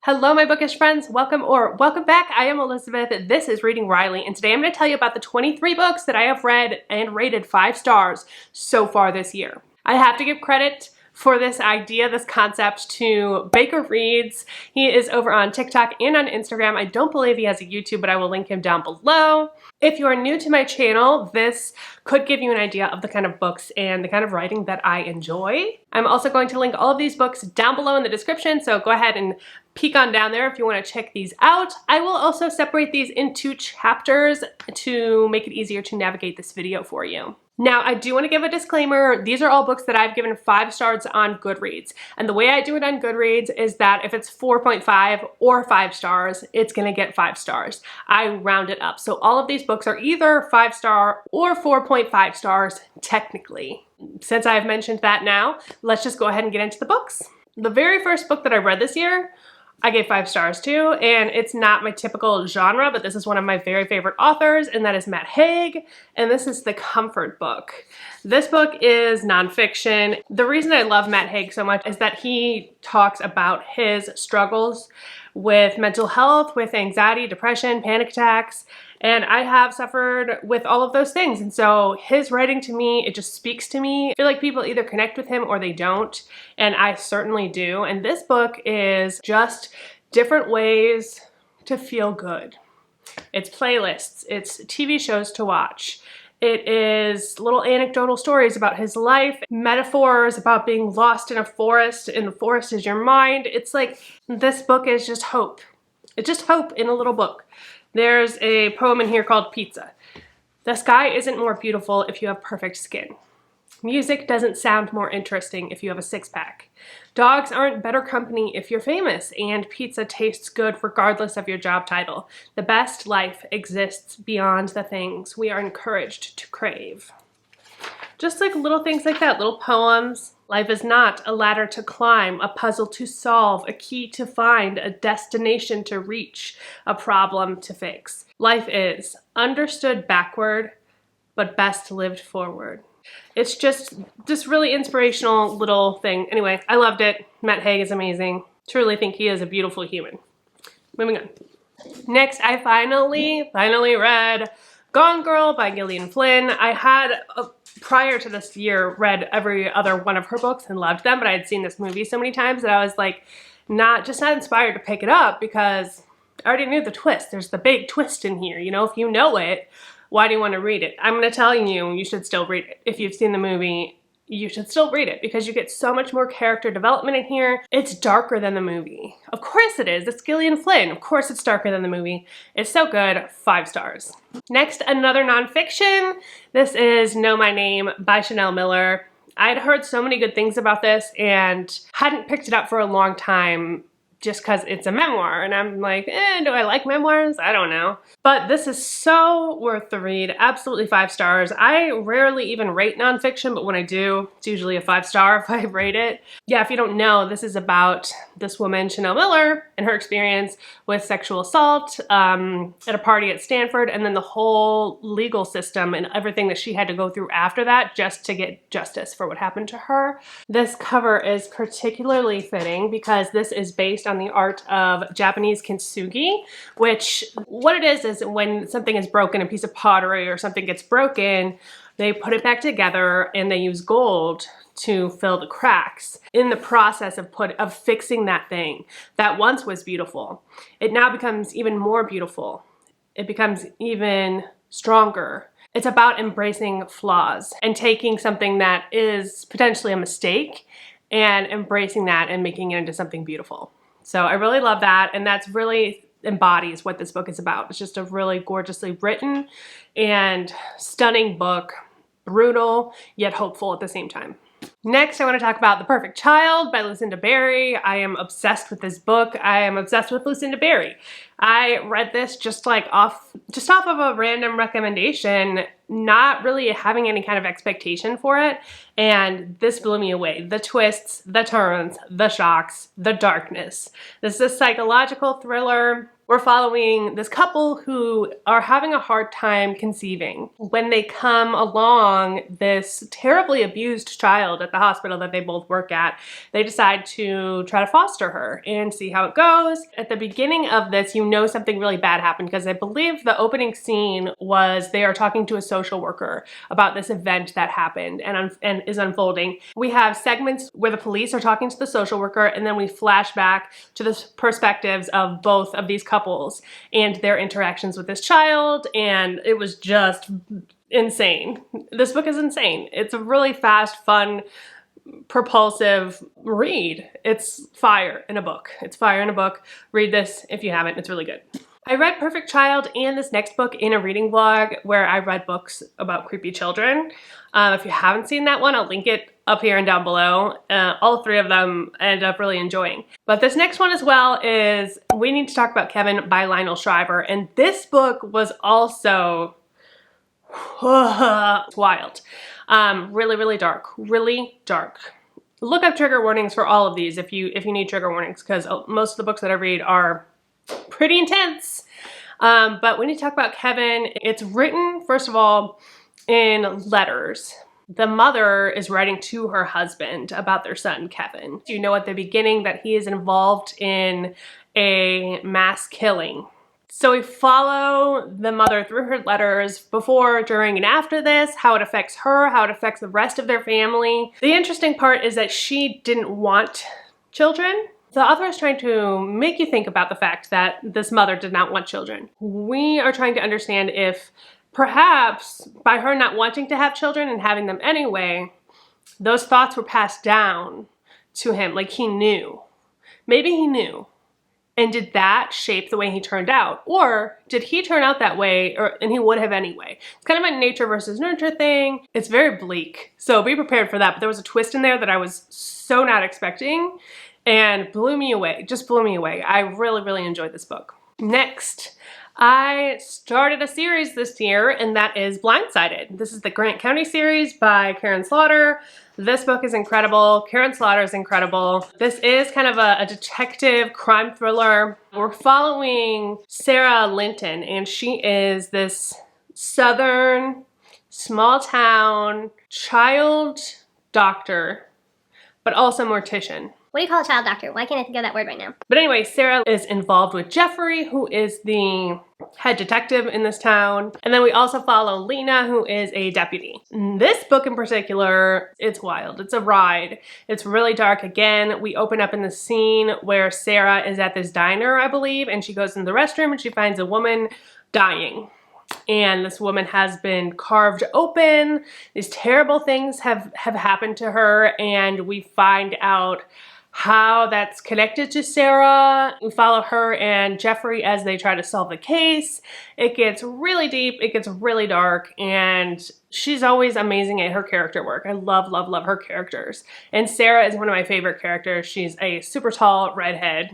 Hello, my bookish friends. Welcome back. I am Elizabeth. This is Reading Riley, and today I'm going to tell you about the 23 books that I have read and rated 5 stars so far this year. I have to give credit for this idea, this concept, to Baker Reads. He is over on TikTok and on Instagram. I don't believe he has a YouTube, but I will link him down below. If you are new to my channel, this could give you an idea of the kind of books and the kind of writing that I enjoy. I'm also going to link all of these books down below in the description, so go ahead and peek on down there if you want to check these out. I will also separate these into chapters to make it easier to navigate this video for you. Now, I do want to give a disclaimer. These are all books that I've given 5 stars on Goodreads. And the way I do it on Goodreads is that if it's 4.5 or 5 stars, it's going to get 5 stars. I round it up. So all of these books are either 5-star or 4.5 stars technically. Since I've mentioned that now, let's just go ahead and get into the books. The very first book that I read this year, I gave 5 stars to, and it's not my typical genre, but this is one of my very favorite authors, and that is Matt Haig, and this is The Comfort Book. This book is nonfiction. The reason I love Matt Haig so much is that he talks about his struggles with mental health, with anxiety, depression, panic attacks, and I have suffered with all of those things. And so his writing to me, it just speaks to me. I feel like people either connect with him or they don't, and I certainly do. And this book is just different ways to feel good. It's playlists, it's TV shows to watch. It is little anecdotal stories about his life, metaphors about being lost in a forest, and the forest is your mind. It's like, this book is just hope. It's just hope in a little book. There's a poem in here called Pizza. The sky isn't more beautiful if you have perfect skin. Music doesn't sound more interesting if you have a six-pack. Dogs aren't better company if you're famous, and pizza tastes good regardless of your job title. The best life exists beyond the things we are encouraged to crave. Just like little things like that, little poems. Life is not a ladder to climb, a puzzle to solve, a key to find, a destination to reach, a problem to fix. Life is understood backward, but best lived forward. It's just this really inspirational little thing. Anyway, I loved it. Matt Haig is amazing. Truly think he is a beautiful human. Moving on. Next, I finally read Gone Girl by Gillian Flynn. I had, prior to this year, read every other one of her books and loved them, but I had seen this movie so many times that I was like, not inspired to pick it up because I already knew the twist. There's the big twist in here. You know, if you know it, why do you want to read it? I'm going to tell you, you should still read it. If you've seen the movie, you should still read it because you get so much more character development in here. It's darker than the movie. Of course it is. It's Gillian Flynn. Of course it's darker than the movie. It's so good. 5 stars. Next, another nonfiction. This is Know My Name by Chanel Miller. I had heard so many good things about this and hadn't picked it up for a long time just because it's a memoir, and I'm like, do I like memoirs? I don't know. But this is so worth the read. Absolutely 5 stars. I rarely even rate nonfiction, but when I do, it's usually a 5-star if I rate it. Yeah, if you don't know, this is about this woman, Chanel Miller, and her experience with sexual assault at a party at Stanford, and then the whole legal system and everything that she had to go through after that just to get justice for what happened to her. This cover is particularly fitting because this is based on the art of Japanese kintsugi, which what it is when something is broken, a piece of pottery or something gets broken, they put it back together and they use gold to fill the cracks. In the process of fixing that thing that once was beautiful, it now becomes even more beautiful. It becomes even stronger. It's about embracing flaws and taking something that is potentially a mistake and embracing that and making it into something beautiful. So I really love that, and that's really embodies what this book is about. It's just a really gorgeously written and stunning book, brutal yet hopeful at the same time. Next, I want to talk about The Perfect Child by Lucinda Berry. I am obsessed with this book. I am obsessed with Lucinda Berry. I read this just off of a random recommendation, not really having any kind of expectation for it, and this blew me away. The twists, the turns, the shocks, the darkness. This is a psychological thriller. We're following this couple who are having a hard time conceiving. When they come along this terribly abused child at the hospital that they both work at, they decide to try to foster her and see how it goes. At the beginning of this, you know something really bad happened, because I believe the opening scene was they are talking to a social worker about this event that happened and is unfolding. We have segments where the police are talking to the social worker, and then we flash back to the perspectives of both of these couples and their interactions with this child, and it was just insane. This book is insane. It's a really fast, fun, propulsive read. It's fire in a book. It's fire in a book. Read this if you haven't. It's really good. I read Perfect Child and this next book in a reading vlog where I read books about creepy children. If you haven't seen that one, I'll link it up here and down below. All three of them I ended up really enjoying. But this next one as well is We Need to Talk About Kevin by Lionel Shriver. And this book was also wild. Really, really dark. Really dark. Look up trigger warnings for all of these if you need trigger warnings, because most of the books that I read are pretty intense. But We Need to Talk About Kevin, it's written, first of all, in letters. The mother is writing to her husband about their son, Kevin. You know at the beginning that he is involved in a mass killing. So we follow the mother through her letters before, during, and after this, how it affects her, how it affects the rest of their family. The interesting part is that she didn't want children. The author is trying to make you think about the fact that this mother did not want children. We are trying to understand if perhaps by her not wanting to have children and having them anyway, those thoughts were passed down to him, like he knew. Maybe he knew. And did that shape the way he turned out? Or did he turn out that way and he would have anyway? It's kind of a nature versus nurture thing. It's very bleak. So be prepared for that. But there was a twist in there that I was so not expecting and blew me away. Just blew me away. I really, really enjoyed this book. Next, I started a series this year, and that is Blindsighted. This is the Grant County series by Karin Slaughter. This book is incredible. Karin Slaughter is incredible. This is kind of a detective crime thriller. We're following Sarah Linton, and she is this southern, small town child doctor, but also mortician. What do you call a child doctor? Why can't I think of that word right now? But anyway, Sarah is involved with Jeffrey, who is the head detective in this town. And then we also follow Lena, who is a deputy. This book in particular, it's wild. It's a ride. It's really dark. Again, we open up in the scene where Sarah is at this diner, I believe, and she goes in the restroom and she finds a woman dying. And this woman has been carved open. These terrible things have happened to her, and we find out how that's connected to Sarah. We follow her and Jeffrey as they try to solve the case. It gets really deep, it gets really dark, and she's always amazing at her character work. I love, love, love her characters. And Sarah is one of my favorite characters. She's a super tall redhead.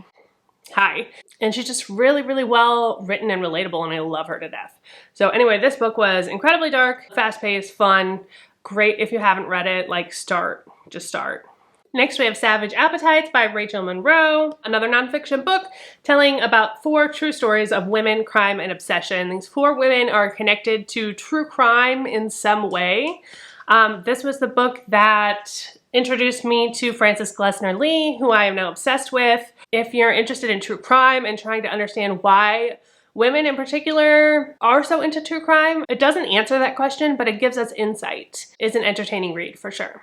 Hi. And she's just really, really well written and relatable, and I love her to death. So anyway, this book was incredibly dark, fast-paced, fun, great if you haven't read it, like just start. Next, we have Savage Appetites by Rachel Monroe, another nonfiction book telling about 4 true stories of women, crime, and obsession. These 4 women are connected to true crime in some way. This was the book that introduced me to Frances Glessner Lee, who I am now obsessed with. If you're interested in true crime and trying to understand why women in particular are so into true crime, it doesn't answer that question, but it gives us insight. It's an entertaining read for sure.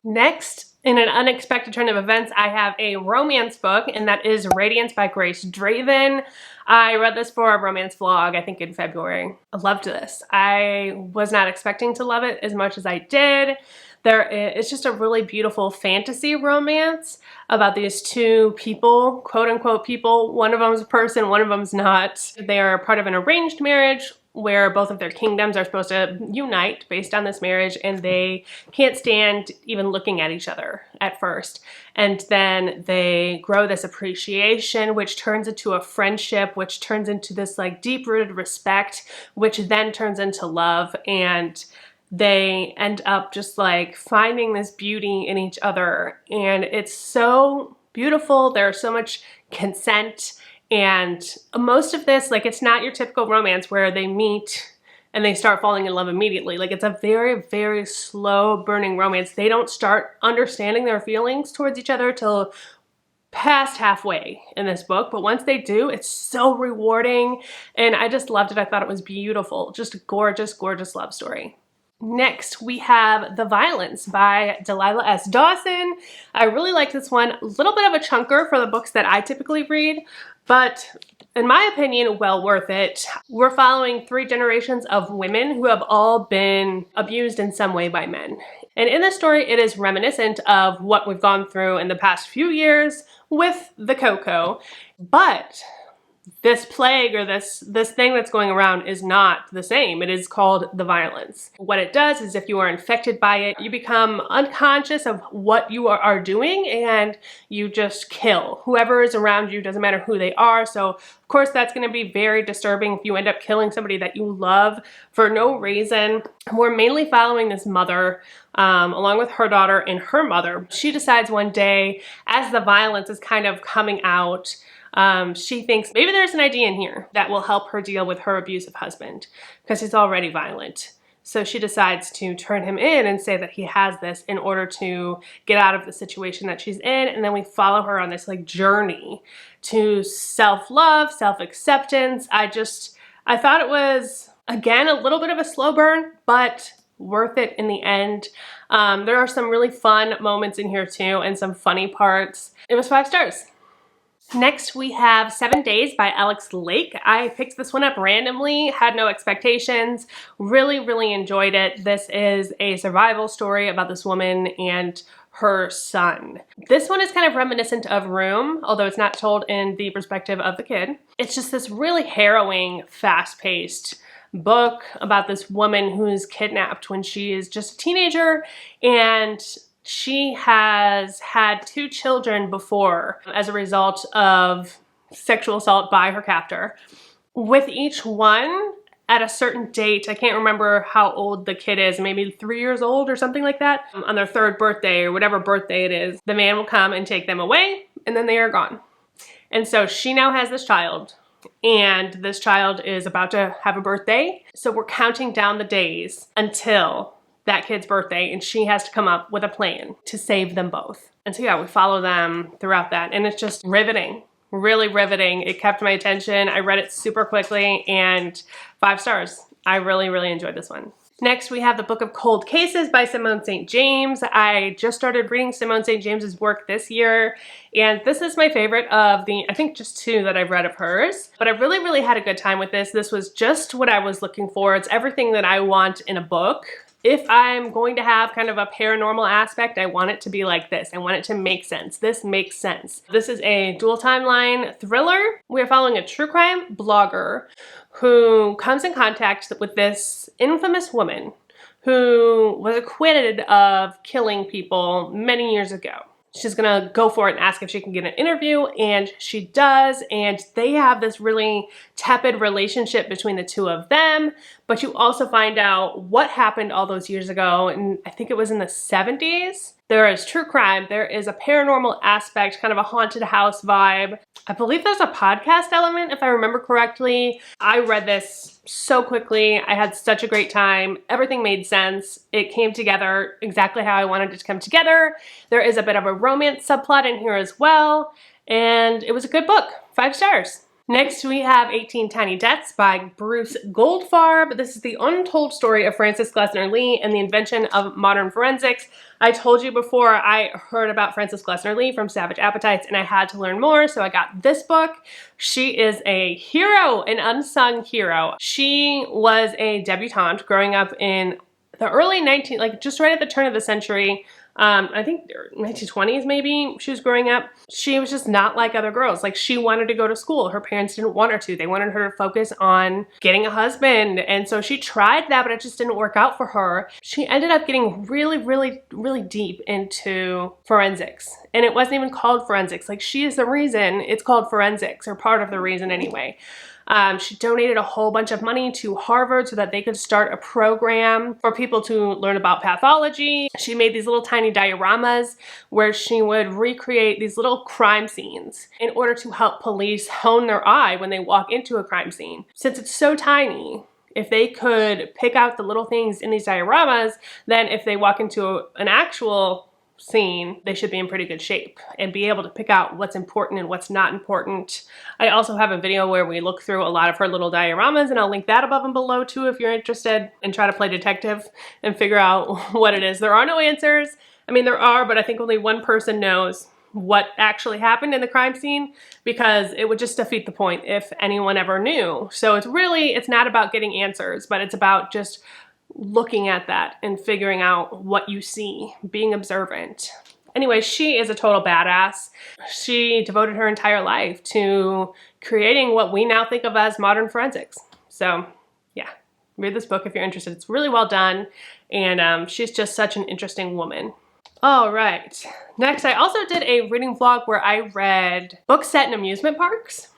Next, in an unexpected turn of events, I have a romance book, and that is Radiance by Grace Draven. I read this for a romance vlog, I think in February. I loved this. I was not expecting to love it as much as I did. It's just a really beautiful fantasy romance about these 2 people, quote unquote people. One of them is a person, one of them's not. They are part of an arranged marriage. where both of their kingdoms are supposed to unite based on this marriage, and they can't stand even looking at each other at first. And then they grow this appreciation, which turns into a friendship, which turns into this like deep-rooted respect, which then turns into love, and they end up just like finding this beauty in each other. And it's so beautiful. There's so much consent. And most of this, like, it's not your typical romance where they meet and they start falling in love immediately. Like, it's a very, very slow burning romance. They don't start understanding their feelings towards each other till past halfway in this book. But once they do, it's so rewarding. And I just loved it. I thought it was beautiful. Just a gorgeous, gorgeous love story. Next, we have The Violence by Delilah S. Dawson. I really like this one. A little bit of a chunker for the books that I typically read, but in my opinion, well worth it. We're following 3 generations of women who have all been abused in some way by men. And in this story, it is reminiscent of what we've gone through in the past few years with the Coco, but this plague or this thing that's going around is not the same. It is called the violence. What it does is if you are infected by it, you become unconscious of what you are doing and you just kill whoever is around you, doesn't matter who they are. So of course that's going to be very disturbing if you end up killing somebody that you love for no reason. We're mainly following this mother along with her daughter and her mother. She decides one day as the violence is kind of coming out, she thinks maybe there's an idea in here that will help her deal with her abusive husband because he's already violent. So she decides to turn him in and say that he has this in order to get out of the situation that she's in. And then we follow her on this like journey to self-love, self-acceptance. I thought it was, again, a little bit of a slow burn, but worth it in the end. There are some really fun moments in here too and some funny parts. It was 5 stars. Next, we have 7 Days by Alex Lake. I picked this one up randomly, had no expectations, really, really enjoyed it. This is a survival story about this woman and her son. This one is kind of reminiscent of Room, although it's not told in the perspective of the kid. It's just this really harrowing, fast-paced book about this woman who's kidnapped when she is just a teenager, and she has had 2 children before as a result of sexual assault by her captor. With each one, at a certain date, I can't remember how old the kid is, maybe 3 years old or something like that, on their 3rd birthday or whatever birthday it is, the man will come and take them away and then they are gone. And so she now has this child, and this child is about to have a birthday. So we're counting down the days until that kid's birthday, and she has to come up with a plan to save them both. And so yeah, we follow them throughout that, and it's just riveting, really riveting. It kept my attention. I read it super quickly, and 5 stars. I really, really enjoyed this one. Next, we have the Book of Cold Cases by Simone St. James. I just started reading Simone St. James's work this year, and this is my favorite of the, I think, just 2 that I've read of hers. But I really, really had a good time with this. This was just what I was looking for. It's everything that I want in a book. If I'm going to have kind of a paranormal aspect, I want it to be like this. I want it to make sense. This makes sense. This is a dual timeline thriller. We're following a true crime blogger who comes in contact with this infamous woman who was acquitted of killing people many years ago. She's gonna go for it and ask if she can get an interview, and she does, and they have this really tepid relationship between the 2 of them, but you also find out what happened all those years ago, and I think it was in the 70s. There is true crime, there is a paranormal aspect, kind of a haunted house vibe. I believe there's a podcast element, if I remember correctly. I read this so quickly. I had such a great time. Everything made sense. It came together exactly how I wanted it to come together. There is a bit of a romance subplot in here as well, and it was a good book. 5 stars. Next, we have 18 Tiny Deaths by Bruce Goldfarb. This is the untold story of Francis Glessner Lee and the invention of modern forensics. I told you before, I heard about Francis Glessner Lee from Savage Appetites, and I had to learn more, so I got this book. She is a hero, an unsung hero. She was a debutante growing up in the early just right at the turn of the century. I think 1920s maybe, she was growing up. She was just not like other girls. Like, she wanted to go to school. Her parents didn't want her to. They wanted her to focus on getting a husband. And so she tried that, but it just didn't work out for her. She ended up getting really, really, really deep into forensics. And it wasn't even called forensics. Like, she is the reason it's called forensics, or part of the reason anyway. She donated a whole bunch of money to Harvard so that they could start a program for people to learn about pathology. She made these little tiny dioramas where she would recreate these little crime scenes in order to help police hone their eye when they walk into a crime scene. Since it's so tiny, if they could pick out the little things in these dioramas, then if they walk into an actual scene, they should be in pretty good shape and be able to pick out what's important and what's not important. I also have a video where we look through a lot of her little dioramas, and I'll link that above and below too if you're interested, and try to play detective and figure out what it is. There are no answers. I mean, there are, but I think only one person knows what actually happened in the crime scene, because it would just defeat the point if anyone ever knew. So it's not about getting answers, but it's about just looking at that and figuring out what you see, being observant. Anyway, she is a total badass. She devoted her entire life to creating what we now think of as modern forensics. So yeah, read this book if you're interested. It's really well done, and she's just such an interesting woman. All right, next I also did a reading vlog where I read books set in amusement parks.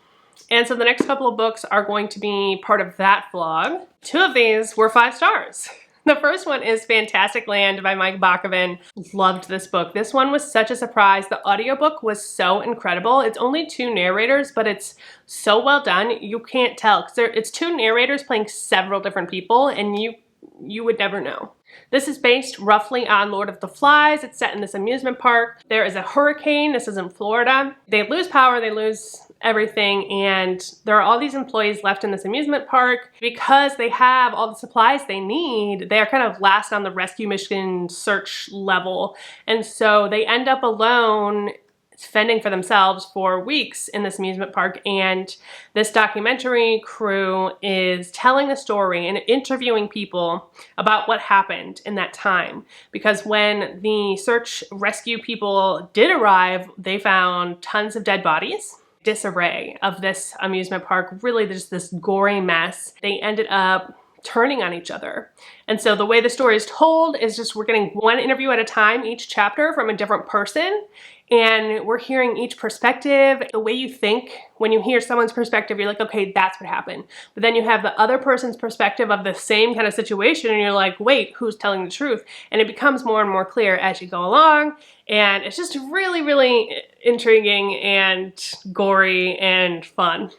And so the next couple of books are going to be part of that vlog. 2 of these were 5 stars. The first one is Fantasticland by Bockoven. Loved this book. This one was such a surprise. The audiobook was so incredible. It's only 2 narrators, but it's so well done. You can't tell, because it's 2 narrators playing several different people, and you would never know. This is based roughly on Lord of the Flies. It's set in this amusement park. There is a hurricane. This is in Florida. They lose power, they lose everything, and there are all these employees left in this amusement park. Because they have all the supplies they need, they are kind of last on the rescue mission search level, and so they end up alone fending for themselves for weeks in this amusement park. And this documentary crew is telling the story and interviewing people about what happened in that time, because when the search rescue people did arrive, they found tons of dead bodies, disarray of this amusement park, really just this gory mess. They ended up turning on each other. And so the way the story is told is just we're getting one interview at a time, each chapter from a different person, and we're hearing each perspective. The way you think when you hear someone's perspective, you're like, okay, that's what happened. But then you have the other person's perspective of the same kind of situation, and you're like, wait, who's telling the truth? And it becomes more and more clear as you go along. And it's just really, really intriguing and gory and fun.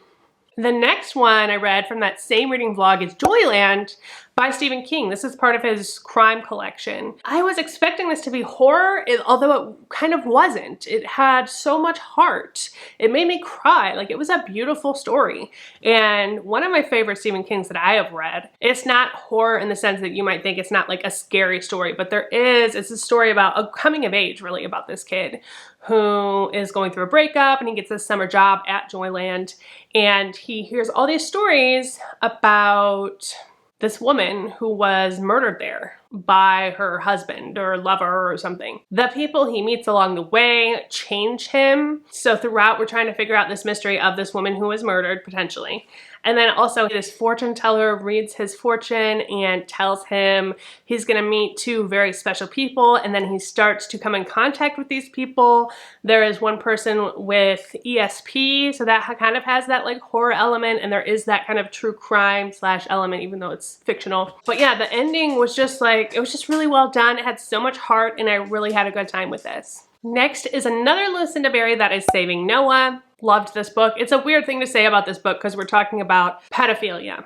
The next one I read from that same reading vlog is Joyland by Stephen King. This is part of his crime collection. I was expecting this to be horror, although it kind of wasn't. It had so much heart. It made me cry. Like, it was a beautiful story. And one of my favorite Stephen Kings that I have read. It's not horror in the sense that you might think it's not like a scary story, but it's a story about a coming of age, really, about this kid who is going through a breakup, and he gets this summer job at Joyland, and he hears all these stories about this woman who was murdered there by her husband or lover or something. The people he meets along the way change him. So throughout, we're trying to figure out this mystery of this woman who was murdered, potentially. And then also this fortune teller reads his fortune and tells him he's gonna meet 2 very special people, and then he starts to come in contact with these people. There is one person with ESP, so that kind of has that like horror element, and there is that kind of true crime / element, even though it's fictional. But yeah, the ending was just like, it was just really well done. It had so much heart, and I really had a good time with this. Next is another Lucinda berry that is Saving Noah. Loved this book. It's a weird thing to say about this book because we're talking about pedophilia.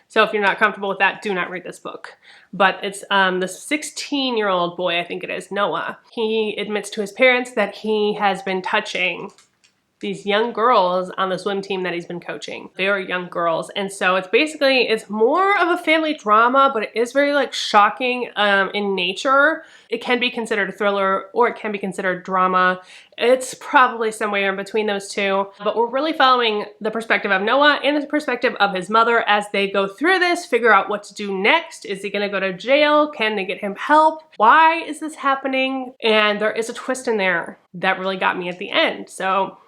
So if you're not comfortable with that, do not read this book. But it's the 16-year-old boy, I think it is, Noah. He admits to his parents that he has been touching these young girls on the swim team that he's been coaching. Very young girls. And so it's more of a family drama, but it is very like shocking in nature. It can be considered a thriller or it can be considered drama. It's probably somewhere in between those two, but we're really following the perspective of Noah and the perspective of his mother as they go through this, figure out what to do next. Is he gonna go to jail? Can they get him help? Why is this happening? And there is a twist in there that really got me at the end. So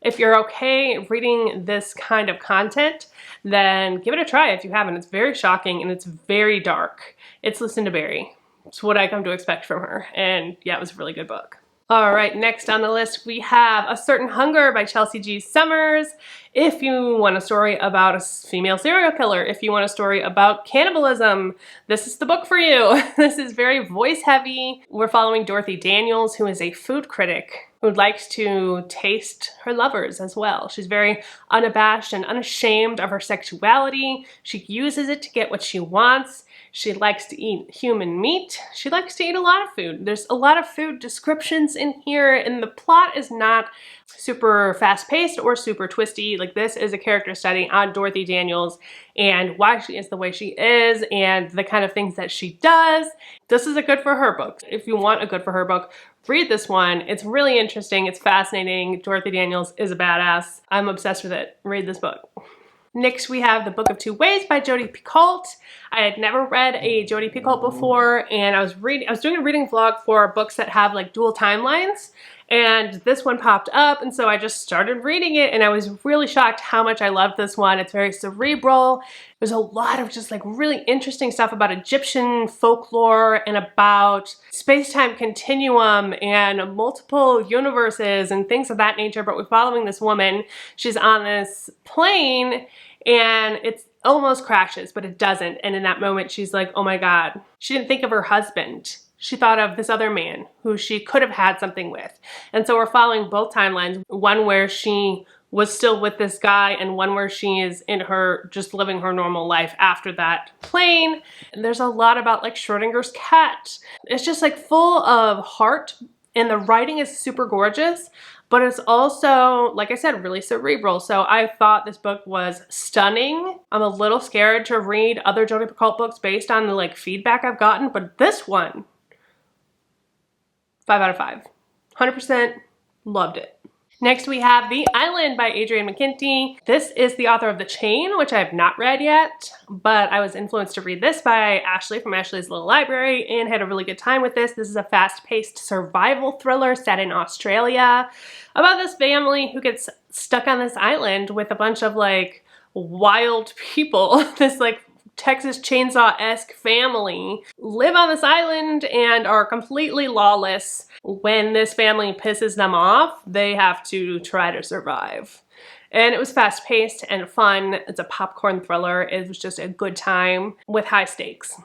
if you're okay reading this kind of content, then give it a try if you haven't. It's very shocking and it's very dark. It's Lucinda Berry. It's what I come to expect from her. And yeah, it was a really good book. All right, next on the list we have A Certain Hunger by Chelsea G. Summers. If you want a story about a female serial killer, if you want a story about cannibalism, this is the book for you. This is very voice heavy. We're following Dorothy Daniels, who is a food critic who likes to taste her lovers as well. She's very unabashed and unashamed of her sexuality. She uses it to get what she wants. She likes to eat human meat. She likes to eat a lot of food. There's a lot of food descriptions in here, and the plot is not super fast-paced or super twisty. Like, this is a character study on Dorothy Daniels and why she is the way she is and the kind of things that she does. This is a good for her book. If you want a good for her book, read this one. It's really interesting. It's fascinating. Dorothy Daniels is a badass. I'm obsessed with it. Read this book. Next, we have The Book of Two Ways by Jodi Picoult. I had never read a Jodi Picoult before, and I was doing a reading vlog for books that have like dual timelines, and this one popped up, and so I just started reading it, and I was really shocked how much I loved this one. It's very cerebral. There's a lot of just like really interesting stuff about Egyptian folklore and about space-time continuum and multiple universes and things of that nature, but we're following this woman. She's on this plane and it almost crashes, but it doesn't. And in that moment, she's like, oh my God. She didn't think of her husband. She thought of this other man who she could have had something with. And so we're following both timelines, one where she was still with this guy and one where she is in her, just living her normal life after that plane. And there's a lot about like Schrodinger's cat. It's just like full of heart, and the writing is super gorgeous, but it's also, like I said, really cerebral. So I thought this book was stunning. I'm a little scared to read other Jodi Picoult books based on the like feedback I've gotten, but this one, 5 out of 5. 100% loved it. Next, we have The Island by Adrian McKintey. This is the author of The Chain, which I have not read yet, but I was influenced to read this by Ashley from Ashley's Little Library and had a really good time with this. This is a fast-paced survival thriller set in Australia about this family who gets stuck on this island with a bunch of like wild people. This like Texas Chainsaw-esque family live on this island and are completely lawless. When this family pisses them off, they have to try to survive. And it was fast-paced and fun. It's a popcorn thriller. It was just a good time with high stakes.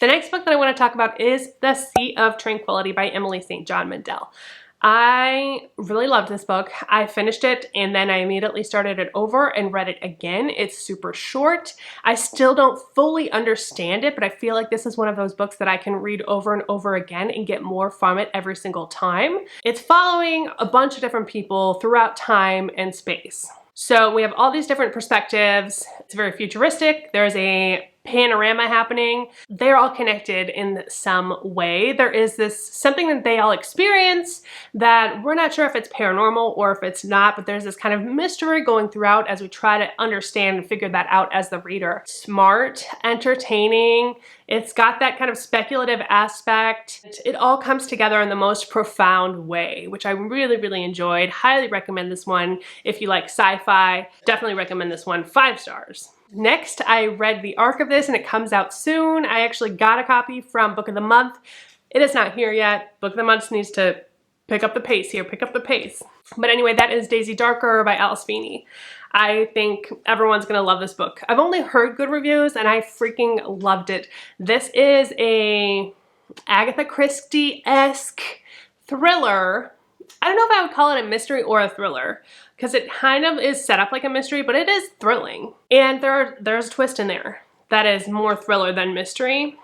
The next book that I want to talk about is The Sea of Tranquility by Emily St. John Mandel. I really loved this book. I finished it and then I immediately started it over and read it again. It's super short. I still don't fully understand it, but I feel like this is one of those books that I can read over and over again and get more from it every single time. It's following a bunch of different people throughout time and space. So we have all these different perspectives. It's very futuristic. There's a panorama happening. They're all connected in some way. There is something that they all experience that we're not sure if it's paranormal or if it's not, but there's this kind of mystery going throughout as we try to understand and figure that out as the reader. Smart, entertaining. It's got that kind of speculative aspect. It all comes together in the most profound way, which I really, really enjoyed. Highly recommend this one. If you like sci-fi, definitely recommend this one. 5 stars. Next, I read the arc of this and it comes out soon. I actually got a copy from Book of the Month. It is not here yet. Book of the Month needs to pick up the pace here, pick up the pace. But anyway, that is Daisy Darker by Alice Feeney. I think everyone's gonna love this book. I've only heard good reviews and I freaking loved it. This is a Agatha Christie-esque thriller. I don't know if I would call it a mystery or a thriller because it kind of is set up like a mystery, but it is thrilling. And there's a twist in there that is more thriller than mystery.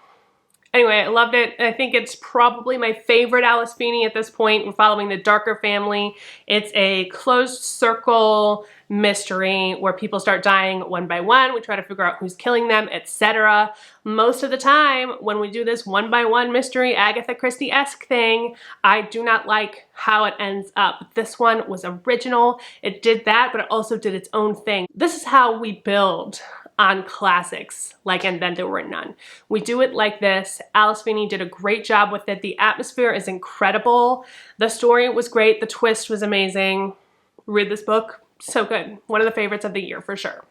Anyway, I loved it. I think it's probably my favorite Alice Feeney at this point. We're following the Darker family. It's a closed circle mystery where people start dying one by one. We try to figure out who's killing them, etc. Most of the time, when we do this one by one mystery, Agatha Christie-esque thing, I do not like how it ends up. This one was original. It did that, but it also did its own thing. This is how we build on classics like And Then There Were None. We do it like this. Alice Feeney did a great job with it. The atmosphere is incredible. The story was great. The twist was amazing. Read this book. So good. One of the favorites of the year for sure.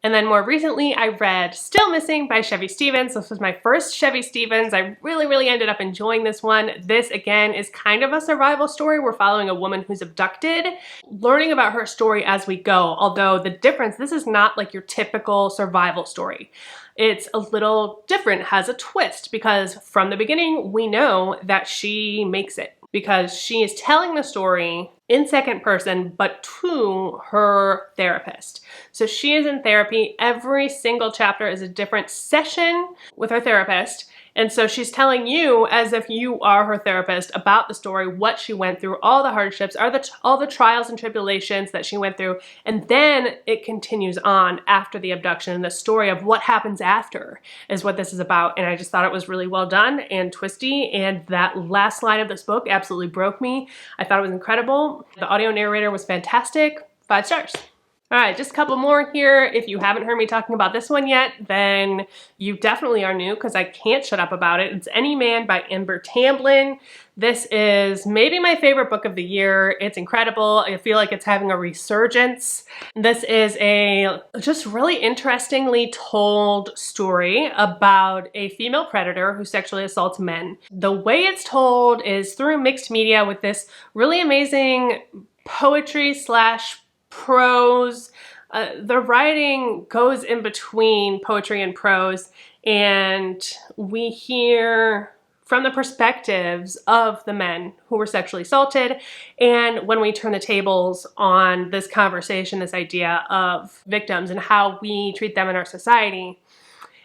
And then more recently, I read Still Missing by Chevy Stevens. This was my first Chevy Stevens. I really ended up enjoying this one. This, again, is kind of a survival story. We're following a woman who's abducted, learning about her story as we go. Although the difference, this is not like your typical survival story. It's a little different, has a twist, because from the beginning, we know that she makes it, because she is telling the story in second person, but to her therapist. So she is in therapy. Every single chapter is a different session with her therapist. And so she's telling you, as if you are her therapist, about the story, what she went through, all the hardships, all the trials and tribulations that she went through. And then it continues on after the abduction. And the story of what happens after is what this is about. And I just thought it was really well done and twisty. And that last line of this book absolutely broke me. I thought it was incredible. The audio narrator was fantastic. 5 stars. All right, just a couple more here. If you haven't heard me talking about this one yet, then you definitely are new because I can't shut up about it. It's Any Man by Amber Tamblyn. This is maybe my favorite book of the year. It's incredible. I feel like it's having a resurgence. This is a just really interestingly told story about a female predator who sexually assaults men. The way it's told is through mixed media with this really amazing poetry / prose. The writing goes in between poetry and prose, and we hear from the perspectives of the men who were sexually assaulted. And when we turn the tables on this conversation, this idea of victims and how we treat them in our society,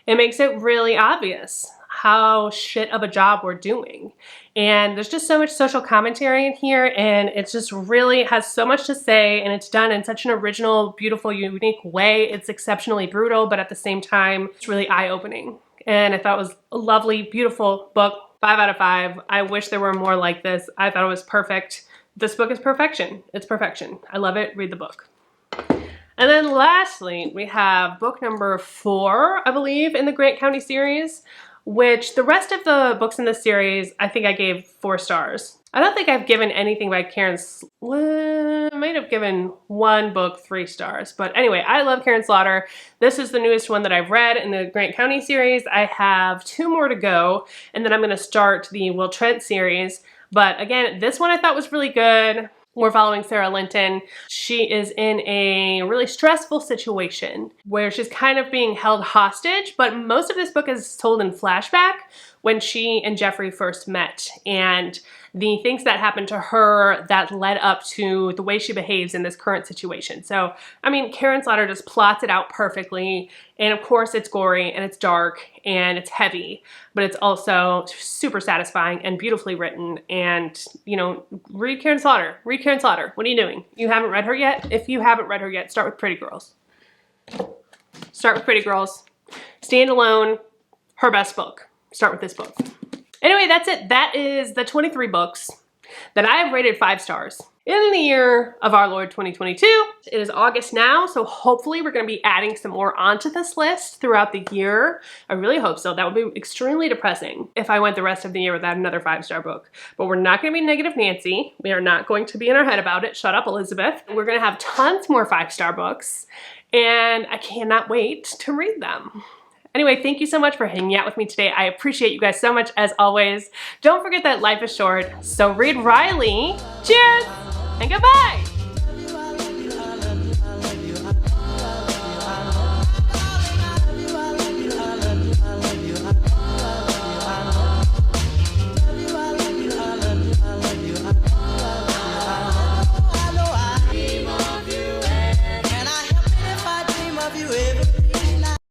it makes it really obvious how shit of a job we're doing. And there's just so much social commentary in here, and it just really has so much to say, and it's done in such an original, beautiful, unique way. It's exceptionally brutal, but at the same time, it's really eye-opening. And I thought it was a lovely, beautiful book. 5 out of 5. I wish there were more like this. I thought it was perfect. This book is perfection. It's perfection. I love it. Read the book. And then lastly, we have book number 4, I believe, in the Grant County series, which the rest of the books in this series, I think I gave 4 stars. I don't think I've given anything by Karin. I might have given one book 3 stars. But anyway, I love Karin Slaughter. This is the newest one that I've read in the Grant County series. I have 2 more to go, and then I'm going to start the Will Trent series. But again, this one I thought was really good. We're following Sarah Linton. She is in a really stressful situation where she's kind of being held hostage, but most of this book is told in flashback when she and Jeffrey first met, and the things that happened to her that led up to the way she behaves in this current situation. So, I mean, Karin Slaughter just plots it out perfectly, and of course it's gory, and it's dark, and it's heavy, but it's also super satisfying and beautifully written. And, you know, read Karin Slaughter. Read Karin Slaughter. What are you doing? You haven't read her yet? If you haven't read her yet, start with Pretty Girls. Start with Pretty Girls. Stand Alone, her best book. Start with this book. Anyway, that's it. That is the 23 books that I have rated 5 stars in the year of our Lord 2022. It is August now, so hopefully we're going to be adding some more onto this list throughout the year. I really hope so. That would be extremely depressing if I went the rest of the year without another 5-star book. But we're not going to be negative Nancy. We are not going to be in our head about it. Shut up, Elizabeth. We're going to have tons more 5-star books, and I cannot wait to read them. Anyway, thank you so much for hanging out with me today. I appreciate you guys so much as always. Don't forget that life is short, so read Riley. Cheers and goodbye.